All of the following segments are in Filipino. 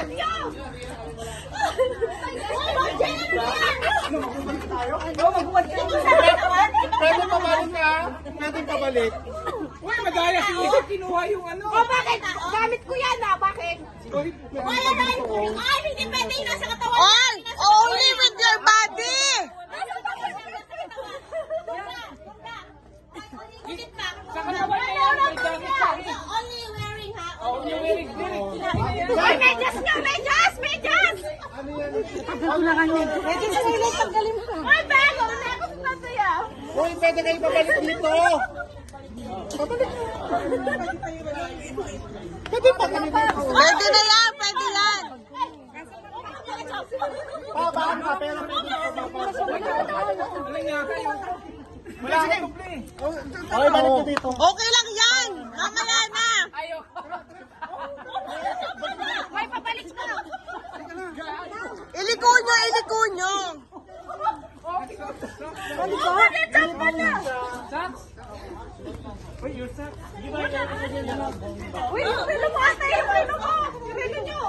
Bilisan niyo! Pwede pabalik ka? Pwede pabalik. Uy, madaya si Isip, kinuha yung ano. O bakit? Gamit ko yan ah, bakit? Wala na yung ay, hindi pwede yung nasa katawan. On! Only with your body! Sa katawan na yan, may gamit siya. Only wearing ha? Only wearing Ay, medyas nga, medyas! Medyas! Medyas sa ilay, tanggalin mo. Ay, bago! Nekos na to yan. Uy, pwede kayo pabalik dito. Pwede pa kami dito. Pwede na yan! Pwede yan! Babaan ka, pero pwede ka Wala akong kumple. Okay, balik ka dito. Okay lang yan! Mamaya na! Ay, papalik ka. Iliko nyo! Iliko nyo! Uy, your sack. Uy, pilo mo ata yung pilo mo. Pilo nyo.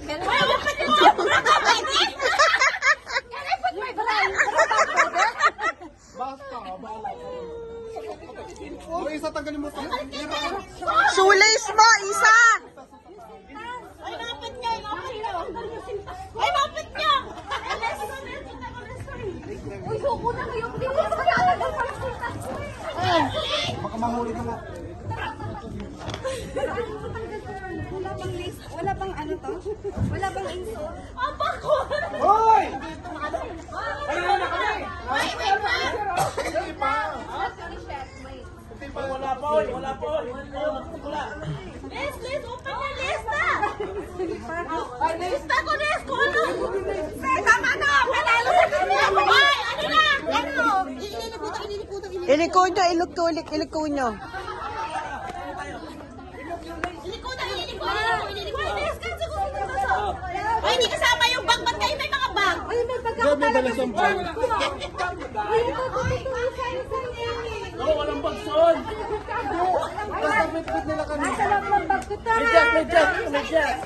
Uy, wag ka nyo. Can I put my brand? Basta, bahala. Uy, isa tanggalin mo ito. Shoelace mo! Isa! Ay, mapit niya. Ay, mapit niya. Uy, suko na kayo. Hindi mo sa kaya ng palakitas. Baka mahuli ka mo. Wala bang ano to? Wala bang insult? Ang bako! Hoy! Ayun na kami. Wait, wait, wait! Hindi pa. Wala pa, oy. Wala pa, oy. Wala. Liz, Liz, open your list na! Ay, lista ko, Liz, kung ano? Tama na! Panalo sa kanya! Ay, ano na? Ano? Iliko nyo! Iliko nyo! Iliko na, iliko. Liz, kasi kung ito. Ay, hindi kasama yung bag. Ba't kayo may mga bag? Ay, may bag Diyan may dala siyang bag. Oo, walang bagson. Basta bitbit nila kanina. Nasa loob ng bag ko tayo. Medyas.